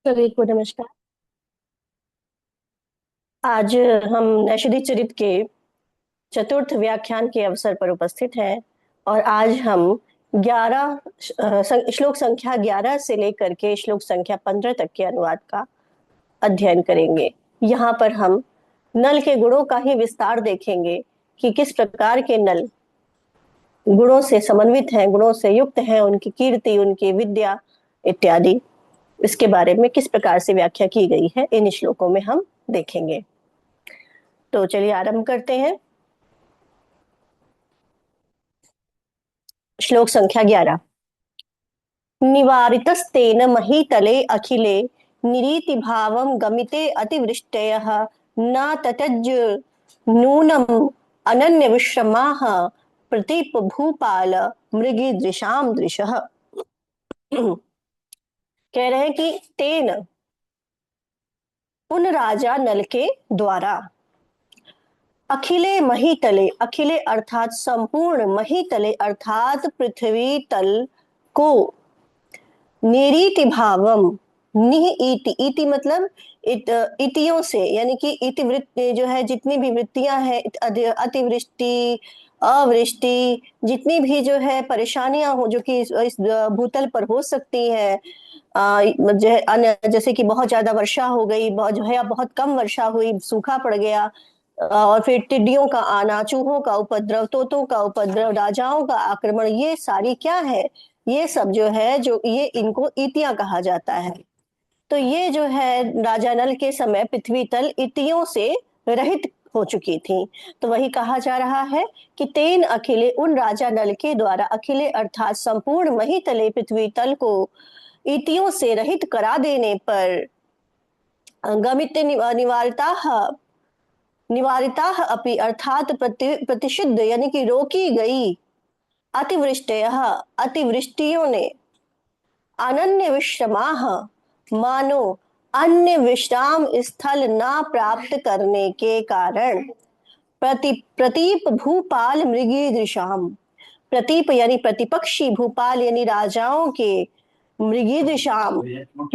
सभी को नमस्कार। आज हम नैषधि चरित के चतुर्थ व्याख्यान के अवसर पर उपस्थित हैं और आज हम 11 श्लोक संख्या 11 से लेकर के श्लोक संख्या 15 तक के अनुवाद का अध्ययन करेंगे। यहाँ पर हम नल के गुणों का ही विस्तार देखेंगे कि किस प्रकार के नल गुणों से समन्वित हैं, गुणों से युक्त हैं, उनकी कीर्ति, उनकी विद्या इत्यादि, इसके बारे में किस प्रकार से व्याख्या की गई है इन श्लोकों में हम देखेंगे। तो चलिए आरंभ करते हैं। श्लोक संख्या 11। निवारितस्तेन महीतले अखिले निरीति भावं गमिते अतिवृष्टयः न ततज्ज नूनम अनन्य विश्रमाः प्रतीप भूपाल मृगी दृशाम दृशः। कह रहे हैं कि तेन, उन राजा नल के द्वारा, अखिले महीतले, अखिले अर्थात संपूर्ण, महीतले अर्थात पृथ्वी तल को, निरीति भावम, निह इति, इति मतलब इतियों से, यानी कि इति वृत्ति जो है, जितनी भी वृत्तियां हैं, अतिवृष्टि, अवृष्टि, जितनी भी जो है परेशानियां हो जो कि इस भूतल पर हो सकती हैं, जैसे कि बहुत ज्यादा वर्षा हो गई, जो है बहुत कम वर्षा हुई, सूखा पड़ गया, और फिर टिड्डियों का आना, चूहों का उपद्रव, तोतों का उपद्रव, राजाओं का आक्रमण, ये सारी क्या है, ये सब जो है, जो ये इनको इतियां कहा जाता है। तो ये जो है राजा नल के समय पृथ्वी तल इतियों से रहित हो चुकी थी। तो वही कहा जा रहा है कि तेन अखिले, उन राजा नल के द्वारा, अखिले अर्थात संपूर्ण मही तले पृथ्वी तल को इतियों से रहित करा देने पर, गमित निवारता, निवारिता अपि अर्थात प्रतिषिद्ध, यानी कि रोकी गई, अतिवृष्टयः, अतिवृष्टियों ने, अनन्य विश्रमाः, मानो अन्य विश्राम स्थल ना प्राप्त करने के कारण, प्रतीप भूपाल मृगी दृशाम, प्रतीप यानी प्रतिपक्षी, भूपाल यानी राजाओं के, मृगी दृशाम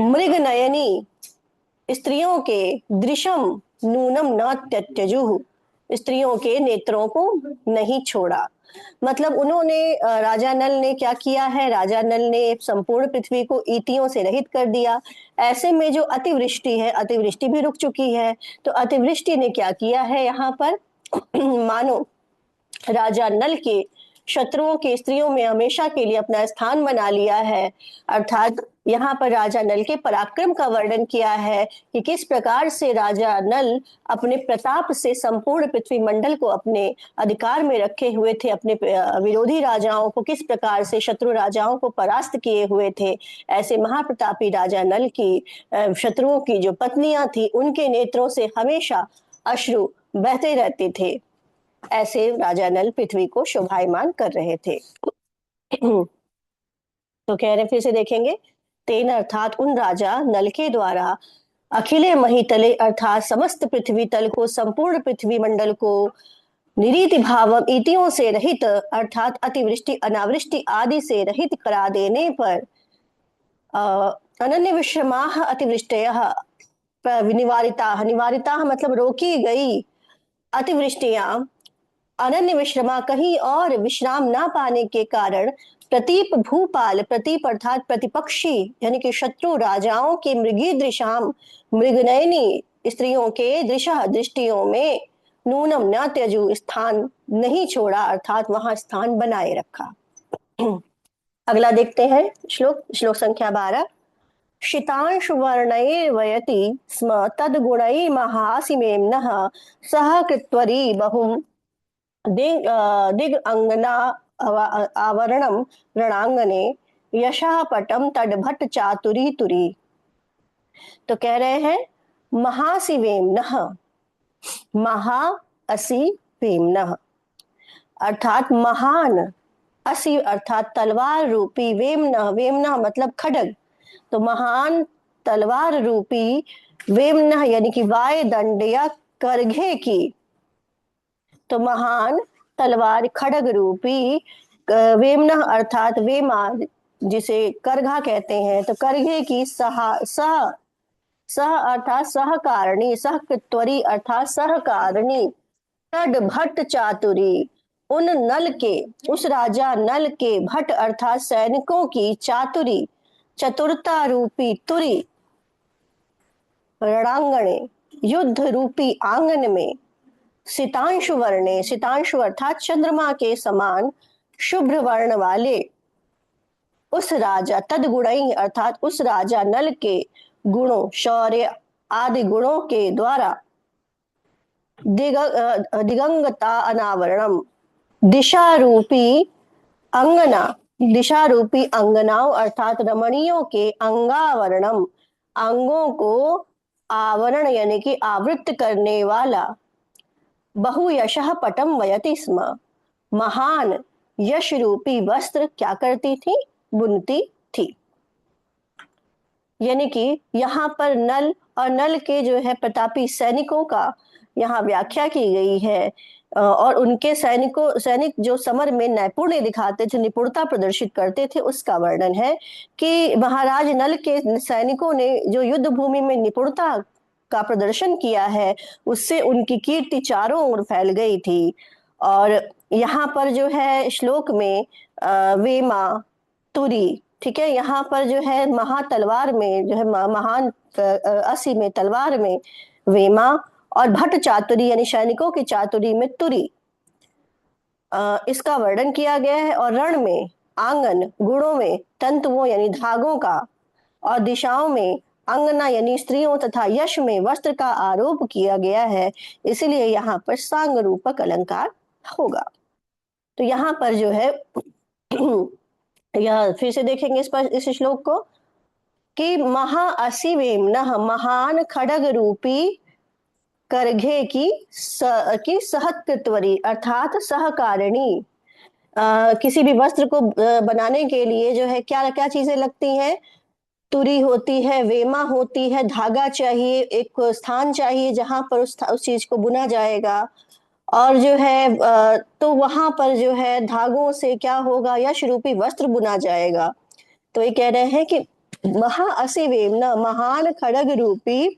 मृग नयनी स्त्रियों के, दृशम नूनम न त्यजुः, स्त्रियों के नेत्रों को नहीं छोड़ा। मतलब उन्होंने, राजा नल ने क्या किया है, राजा नल ने संपूर्ण पृथ्वी को ईटियों से रहित कर दिया। ऐसे में जो अतिवृष्टि है, अतिवृष्टि भी रुक चुकी है। तो अतिवृष्टि ने क्या किया है यहाँ पर, मानो राजा नल के शत्रुओं की स्त्रियों में हमेशा के लिए अपना स्थान बना लिया है। अर्थात यहाँ पर राजा नल के पराक्रम का वर्णन किया है कि किस प्रकार से राजा नल अपने प्रताप से संपूर्ण पृथ्वी मंडल को अपने अधिकार में रखे हुए थे, अपने विरोधी राजाओं को किस प्रकार से, शत्रु राजाओं को परास्त किए हुए थे। ऐसे महाप्रतापी राजा नल की शत्रुओं की जो पत्नियां थी, उनके नेत्रों से हमेशा अश्रु बहते रहते थे। ऐसे राजा नल पृथ्वी को शोभायमान कर रहे थे। तो कह रहे, फिर से देखेंगे, तेन अर्थात उन राजा नल के द्वारा, अखिले महीतले अर्थात समस्त पृथ्वी तल को, संपूर्ण पृथ्वी मंडल को, निरीति भाव इतियों से रहित अर्थात अतिवृष्टि, अनावृष्टि आदि से रहित करा देने पर, अनन्य विश्रमाः अतिवृष्टयः निवारिता, निवारिता मतलब रोकी गई, अतिवृष्टियां, अनन्य विश्रमा कहीं और विश्राम ना पाने के कारण, प्रतीप भूपाल, प्रतीप अर्थात प्रतिपक्षी यानी कि शत्रु राजाओं के, मृगी दृशाम मृगनयनी स्त्रियों के, दृशा दृष्टियों में, नूनम न त्यजु स्थान नहीं छोड़ा, अर्थात वहां स्थान बनाए रखा। अगला देखते हैं श्लोक, श्लोक संख्या 12। शितांशु वर्णैर्वयति स्म तद्गुणै महासिमेम्नः सह कृत्वरी बहुम दिग अंगना आवरणम रणांगने यशः पटम तडभट चातुरी तुरी। तो कह रहे हैं, महासिवेम्नः, महा असी वेम्नः अर्थात महान, असी अर्थात तलवार रूपी, वेम्नः, वेम्नः मतलब खड्ग, तो महान तलवार रूपी, वेम्नः यानी कि वाय दंड या करघे की, तो महान तलवार खड्ग रूपी, वेमना अर्थात वेमा जिसे करघा कहते हैं, तो करघे की सहा, सह सह अर्थात सहकारिणी, सहकृत्वरी अर्थात सहकारिणी, तड भट्ट चातुरी, उन नल के, उस राजा नल के, भट्ट अर्थात सैनिकों की, चातुरी चतुरता रूपी, तुरी रणांगणे युद्ध रूपी आंगन में, सितांशु वर्णे, सितांशु अर्थात चंद्रमा के समान शुभ्र वर्ण वाले, उस राजा तदगुणई अर्थात उस राजा नल के गुणों, शौर्य आदि गुणों के द्वारा, दिगंगता अनावरणम, दिशा रूपी अंगना, दिशा रूपी अंगनाओं अर्थात रमणियों के अंगावरणम, अंगों को आवरण यानी कि आवृत करने वाला, बहुयशः पटम वयति स्म, महान यश रूपी वस्त्र क्या करती थी, बुनती थी। यानी कि यहाँ पर नल और नल के जो है प्रतापी सैनिकों का यहाँ व्याख्या की गई है, और उनके सैनिक जो समर में नैपुण्य दिखाते थे, निपुणता प्रदर्शित करते थे, उसका वर्णन है कि महाराज नल के सैनिकों ने जो युद्ध भूमि में निपुणता का प्रदर्शन किया है, उससे उनकी कीर्ति चारों ओर फैल गई थी। और यहाँ पर जो है श्लोक में वेमा, तुरी, ठीक है, यहाँ पर जो है महातलवार में जो है महान असी में तलवार में वेमा, और भट्ट चातुरी यानी सैनिकों की चातुरी में तुरी, इसका वर्णन किया गया है। और रण में, आंगन गुणों में, तंतुओं यानी धागों का, और दिशाओं में अंगना यानी स्त्रियों, तथा यश में वस्त्र का आरोप किया गया है, इसलिए यहाँ पर सांग रूपक अलंकार होगा। तो यहाँ पर जो है यह फिर से देखेंगे इस श्लोक को कि महा असिवेम्नः, महान खड़ग रूपी करघे की सहकृत्वरी अर्थात सहकारिणी, किसी भी वस्त्र को बनाने के लिए जो है क्या क्या चीजें लगती हैं, तुरी होती है, वेमा होती है, धागा चाहिए, एक स्थान चाहिए जहां पर उस चीज को बुना जाएगा, और जो है तो वहां पर जो है धागों से क्या होगा, यश रूपी वस्त्र बुना जाएगा। तो ये कह रहे हैं कि महा असी वेमना, महान खड़ग रूपी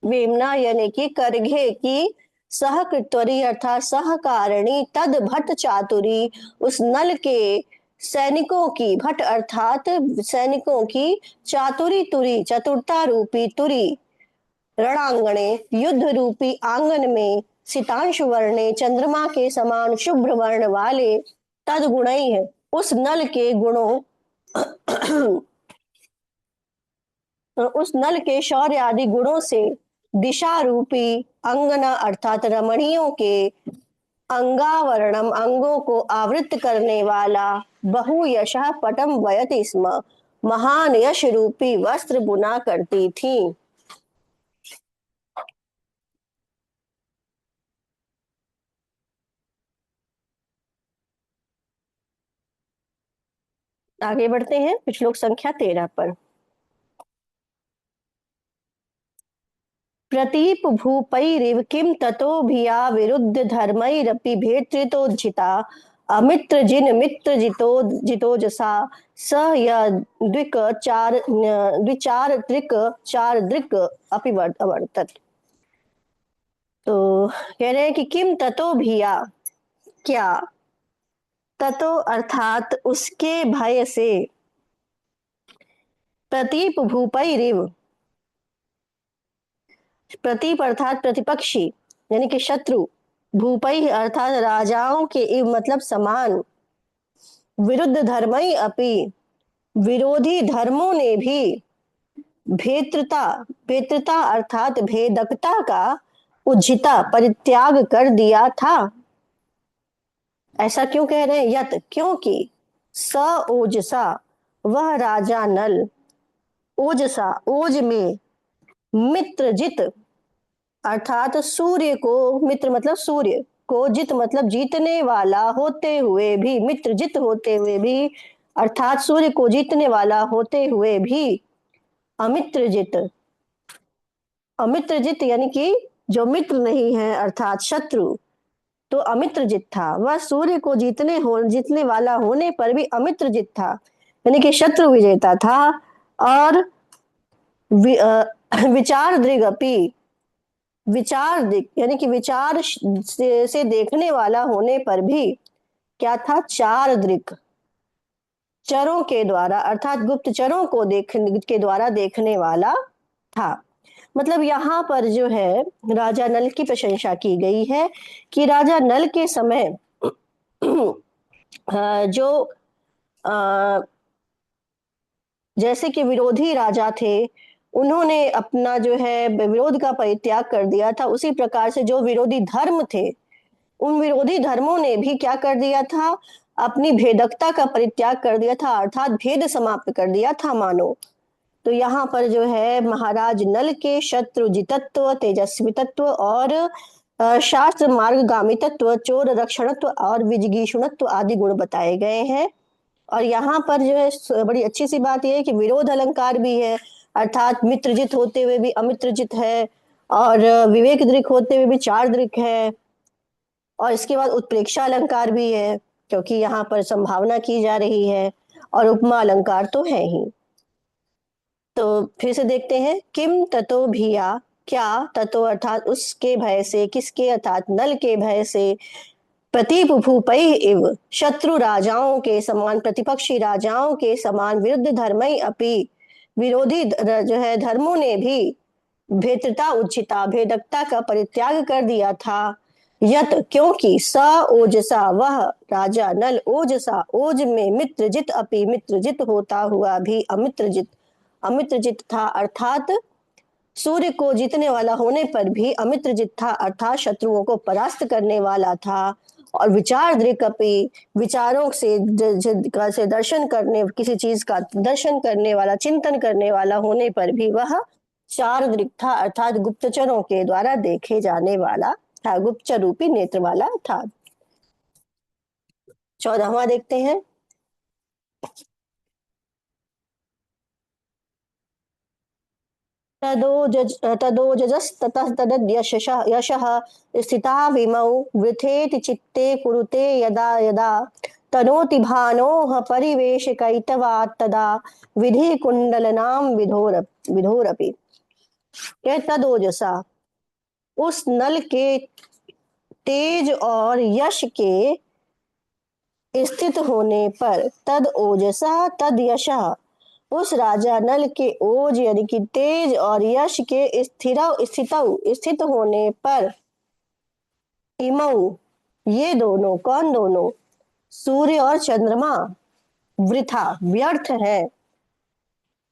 वेमना यानी कि करघे की सहकृत्वरी अर्थात सहकारिणी, तद भट्ट चातुरी उस नल के सैनिकों की, भट्ट अर्थात सैनिकों की, चातुरी तुरी चतुरता रूपी तुरी, रणांगणे युद्ध रूपी आंगन में, सितांशु वर्णे चंद्रमा के समान शुभ्र वर्ण वाले, तद गुणई है उस नल के गुणों उस नल के शौर्य आदि गुणों से, दिशा रूपी अंगना अर्थात रमणियों के अंगावरणम अंगों को आवृत करने वाला, बहुयशः पटम वयति स्म, महान यश रूपी वस्त्र बुना करती थी। आगे बढ़ते हैं श्लोक संख्या 13 पर। प्रतीप भूपैरिव किम ततो भिया विरुद्ध धर्मैरपि भेत्रितोज्झिता, अमित्र जिन मित्र जितोजसा, स द्विक चार द्विचार त्रिक चार दृक अपि अवर्तत। तो कह रहे हैं कि किम ततो भिया, क्या, ततो अर्थात उसके भय से, प्रतीप भूपैरिव, प्रतीप अर्थात प्रतिपक्षी यानी कि शत्रु, भूपई अर्थात राजाओं के इव मतलब समान, विरुद्ध धर्मई अपि विरोधी धर्मों ने भी, भेत्रता, भेत्रता अर्थात भेदकता का, उज्झिता परित्याग कर दिया था। ऐसा क्यों कह रहे हैं, यत क्योंकि, स ओजसा वह राजा नल, ओजसा ओज में, मित्रजित अर्थात सूर्य को, मित्र मतलब सूर्य को, जित मतलब जीतने वाला होते हुए भी, मित्र जित होते हुए भी अर्थात सूर्य को जीतने वाला होते हुए भी, अमित्रजित, अमित्रजित यानी कि जो मित्र नहीं है अर्थात शत्रु, तो अमित्रजित था, वह सूर्य को जीतने वाला होने पर भी अमित्रजित था, यानी कि शत्रु विजेता था। और विचार दृग अपि, विचार दिख यानी कि विचार से देखने वाला होने पर भी क्या था, चार दृक, चरों के द्वारा अर्थात गुप्त चरों को देखने के द्वारा देखने वाला था। मतलब यहाँ पर जो है राजा नल की प्रशंसा की गई है कि राजा नल के समय जो जैसे कि विरोधी राजा थे, उन्होंने अपना जो है विरोध का परित्याग कर दिया था, उसी प्रकार से जो विरोधी धर्म थे, उन विरोधी धर्मों ने भी क्या कर दिया था, अपनी भेदकता का परित्याग कर दिया था, अर्थात भेद समाप्त कर दिया था मानो। तो यहाँ पर जो है महाराज नल के शत्रुजितत्व, तेजस्वितत्व और शास्त्र मार्गगामी तत्व, चोर रक्षणत्व और विजिगीषुणत्व आदि गुण बताए गए हैं। और यहाँ पर जो है बड़ी अच्छी सी बात यह है कि विरोध अलंकार भी है, अर्थात मित्रजित होते हुए भी अमित्रजित है, और विवेक दृक होते हुए भी चार दृक है, और इसके बाद उत्प्रेक्षा अलंकार भी है, क्योंकि यहाँ पर संभावना की जा रही है, और उपमा अलंकार तो है ही। तो फिर से देखते हैं, किम ततो भिया, क्या, ततो अर्थात उसके भय से, किसके अर्थात नल के भय से, प्रतिपुफुपै इव, शत्रु राजाओं के समान, प्रतिपक्षी राजाओं के समान, विरुद्ध धर्मई अपि, विरोधी जो है धर्मों ने भी भेदता उचिता, भेदकता का परित्याग कर दिया था। यत क्योंकि स ओजसा, वह राजा नल ओजसा, ओज में, मित्रजित अपि, मित्रजित होता हुआ भी अमित्रजित, अमित्रजित था, अर्थात सूर्य को जीतने वाला होने पर भी अमित्रजित था, अर्थात शत्रुओं को परास्त करने वाला था। और विचार दृक्पि, विचारों से दर्शन करने, किसी चीज का दर्शन करने वाला, चिंतन करने वाला होने पर भी वह चार दृक् था, अर्थात गुप्तचरों के द्वारा देखे जाने वाला था, गुप्तचर रूपी नेत्र वाला था। 14वां देखते हैं, तदोजस्ततस्तदद्यशः यशः स्थिता विमौ वृथेति चित्ते कुरुते यदा यदा तनोति भानोः परिवेशकैतवात् तदा विधि कुंडलनाम विधोरपि। तदोजसा, उस नल के तेज और यश के स्थित होने पर, तद ओजसा तद यशः, उस राजा नल के ओज यानी कि तेज और यश के स्थित होने पर, इमऊ, ये दोनों, कौन दोनों, सूर्य और चंद्रमा, वृथा, व्यर्थ है,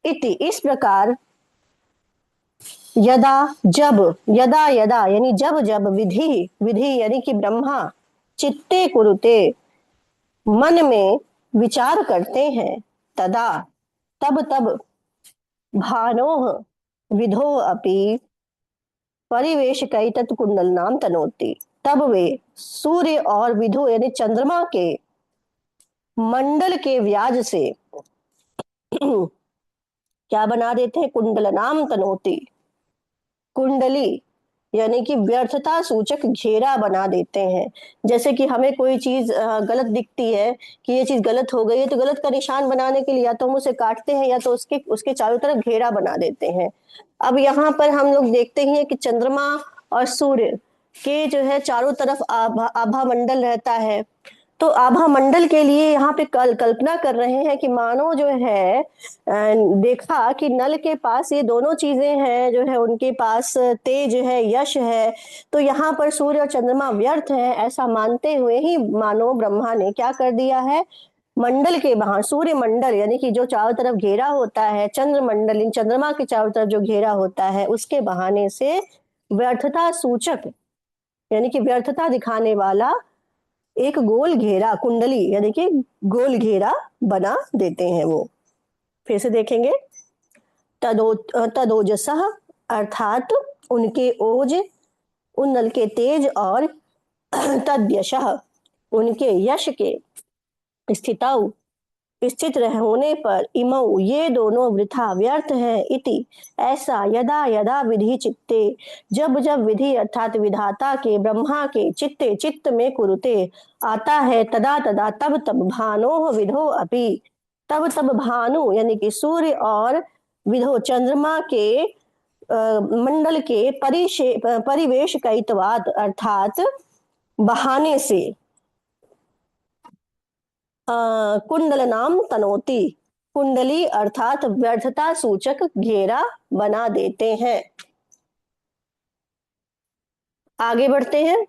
इति, इस प्रकार, यदा, जब, यदा यदा यानी जब जब, विधि, विधि यानी कि ब्रह्मा, चित्ते कुरुते, मन में विचार करते हैं, तदा, तब तब, भानोः, विधो अपि, परिवेश कई तत्व कुंडल नाम तनोती, तब वे सूर्य और विधु यानी चंद्रमा के मंडल के व्याज से क्या बना देते हैं, कुंडल नाम तनोती, कुंडली यानी कि व्यर्थता सूचक घेरा बना देते हैं। जैसे कि हमें कोई चीज गलत दिखती है कि ये चीज गलत हो गई है, तो गलत का निशान बनाने के लिए या तो हम उसे काटते हैं या तो उसके उसके चारों तरफ घेरा बना देते हैं। अब यहाँ पर हम लोग देखते ही हैं कि चंद्रमा और सूर्य के जो है चारों तरफ आभा मंडल रहता है। तो आभा मंडल के लिए यहाँ पे कल्पना कर रहे हैं कि मानो जो है देखा कि नल के पास ये दोनों चीजें हैं, जो है उनके पास तेज है, यश है, तो यहाँ पर सूर्य और चंद्रमा व्यर्थ है, ऐसा मानते हुए ही मानो ब्रह्मा ने क्या कर दिया है, मंडल के बाहर, सूर्य मंडल यानी कि जो चारों तरफ घेरा होता है, चंद्र मंडल इन चंद्रमा के चारों तरफ जो घेरा होता है, उसके बहाने से व्यर्थता सूचक यानी कि व्यर्थता दिखाने वाला एक गोल घेरा, कुंडली यानी कि गोल घेरा बना देते हैं वो। फिर से देखेंगे, तदोजसः अर्थात उनके ओज, उन नल के तेज, और तद्यशः उनके यश के, स्थिताउ स्थित रह होने पर, इमौ ये दोनों वृथा व्यर्थ है, इति ऐसा, यदा यदा विधि चित्ते जब जब विधि अर्थात विधाता के, ब्रह्मा के चित्ते चित्त में, कुरुते आता है, तदा तदा तब तब, भानोः विधो अपि तब तब, भानु यानी कि सूर्य और विधो चंद्रमा के मंडल के परिवेश कयित्वात् अर्थात बहाने से कुंडल नाम तनोती, कुंडली अर्थात व्यर्थता सूचक घेरा बना देते हैं। आगे बढ़ते हैं।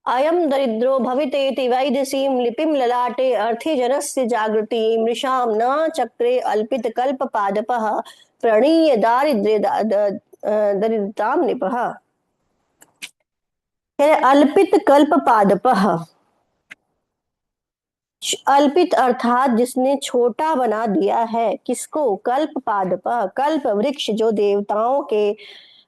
अयम दरिद्रो भवितेति वैदसीं लिपिम ललाटे अर्थि जनस्य जागृति मृषाम न चक्रे अल्पित कल्प पादपः प्रणीय दारिद्र्य दरिद्रताम निपः। अल्पित कल्प पादपः, अल्पित अर्थात जिसने छोटा बना दिया है, किसको? कल्प पादपः, कल्प वृक्ष जो देवताओं के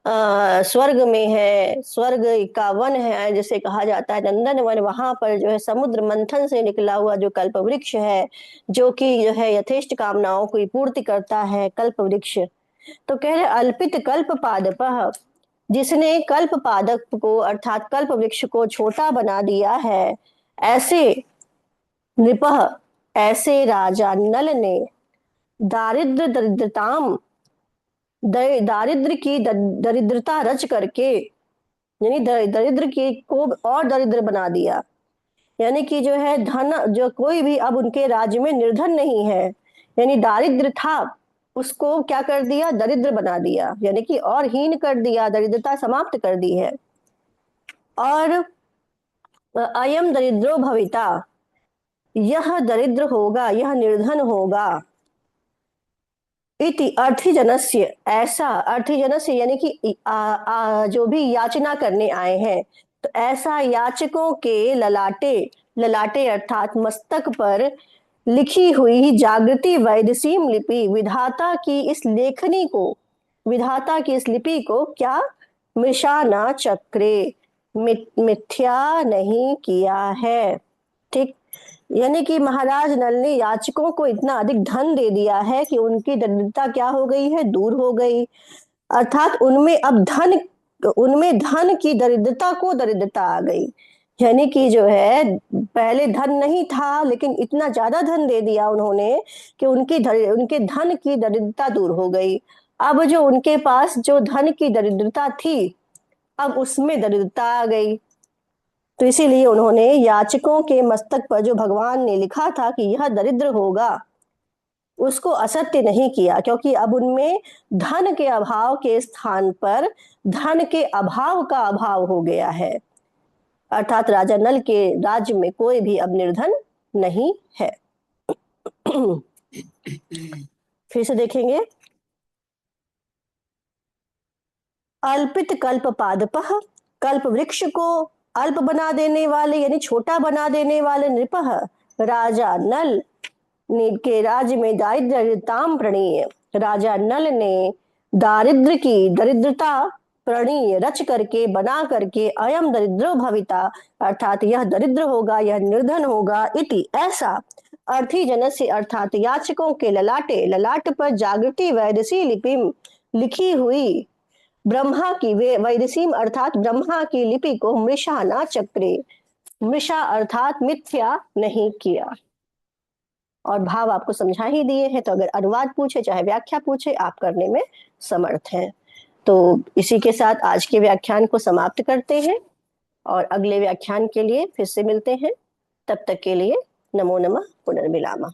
स्वर्ग में है, स्वर्ग का वन है जिसे कहा जाता है नंदन वन, वहां पर जो है समुद्र मंथन से निकला हुआ जो कल्प वृक्ष है, जो कि जो है यथेष्ट कामनाओं की पूर्ति करता है, कल्प वृक्ष। तो कह रहे अल्पित कल्प पादपः, जिसने कल्प पादप को अर्थात कल्प वृक्ष को छोटा बना दिया है, ऐसे नृपः, ऐसे राजा नल ने दारिद्र दरिद्रताम, दारिद्र की दरिद्रता रच करके, यानी दरिद्र की को और दरिद्र बना दिया। यानी कि जो है धन, जो कोई भी अब उनके राज्य में निर्धन नहीं है, यानी दारिद्र था उसको क्या कर दिया? दरिद्र बना दिया, यानी कि और हीन कर दिया, दरिद्रता समाप्त कर दी है। और अयम दरिद्रो भविता, यह दरिद्र होगा, यह निर्धन होगा। इति अर्थीजनस्य, ऐसा अर्थीजनस्य यानी कि जो भी याचना करने आए हैं, तो ऐसा याचकों के ललाटे, ललाटे अर्थात मस्तक पर लिखी हुई जागृति वैदसीम लिपि, विधाता की इस लेखनी को, विधाता की इस लिपि को क्या? मृषा न चक्रे, मिथ्या नहीं किया है। ठीक, यानी कि महाराज नल ने याचकों को इतना अधिक धन दे दिया है कि उनकी दरिद्रता क्या हो गई है? दूर हो गई। अर्थात उनमें अब धन, उनमें धन की दरिद्रता को दरिद्रता आ गई। यानी कि जो है पहले धन नहीं था, लेकिन इतना ज्यादा धन दे दिया उन्होंने कि उनके धन की दरिद्रता दूर हो गई। अब जो उनके पास जो धन की दरिद्रता थी, अब उसमें दरिद्रता आ गई। तो इसीलिए उन्होंने याचकों के मस्तक पर जो भगवान ने लिखा था कि यह दरिद्र होगा, उसको असत्य नहीं किया, क्योंकि अब उनमें धन के अभाव के स्थान पर धन के अभाव का अभाव हो गया है। अर्थात राजा नल के राज्य में कोई भी अब निर्धन नहीं है। फिर से देखेंगे। अल्पित कल्प पादपः, कल्प वृक्ष को अल्प बना देने वाले यानी छोटा बना देने वाले नृपः, राजा नल के राज्य में दारिद्र्यताम प्रणीय, राजा नल ने दारिद्र की दरिद्रता प्रणीय रच करके, बना करके, अयम दरिद्रो भविता अर्थात यह दरिद्र होगा, यह निर्धन होगा। इति ऐसा अर्थी जनस्य अर्थात याचकों के ललाटे, ललाट पर जागृति वैदसी लिपि लिखी हुई ब्रह्मा की वैदसीम अर्थात ब्रह्मा की लिपि को मृषा ना चक्रे, मृषा अर्थात मिथ्या नहीं किया। और भाव आपको समझा ही दिए हैं, तो अगर अनुवाद पूछे चाहे व्याख्या पूछे, आप करने में समर्थ हैं। तो इसी के साथ आज के व्याख्यान को समाप्त करते हैं और अगले व्याख्यान के लिए फिर से मिलते हैं। तब तक के लिए नमो नमः, पुनर्मिलामः।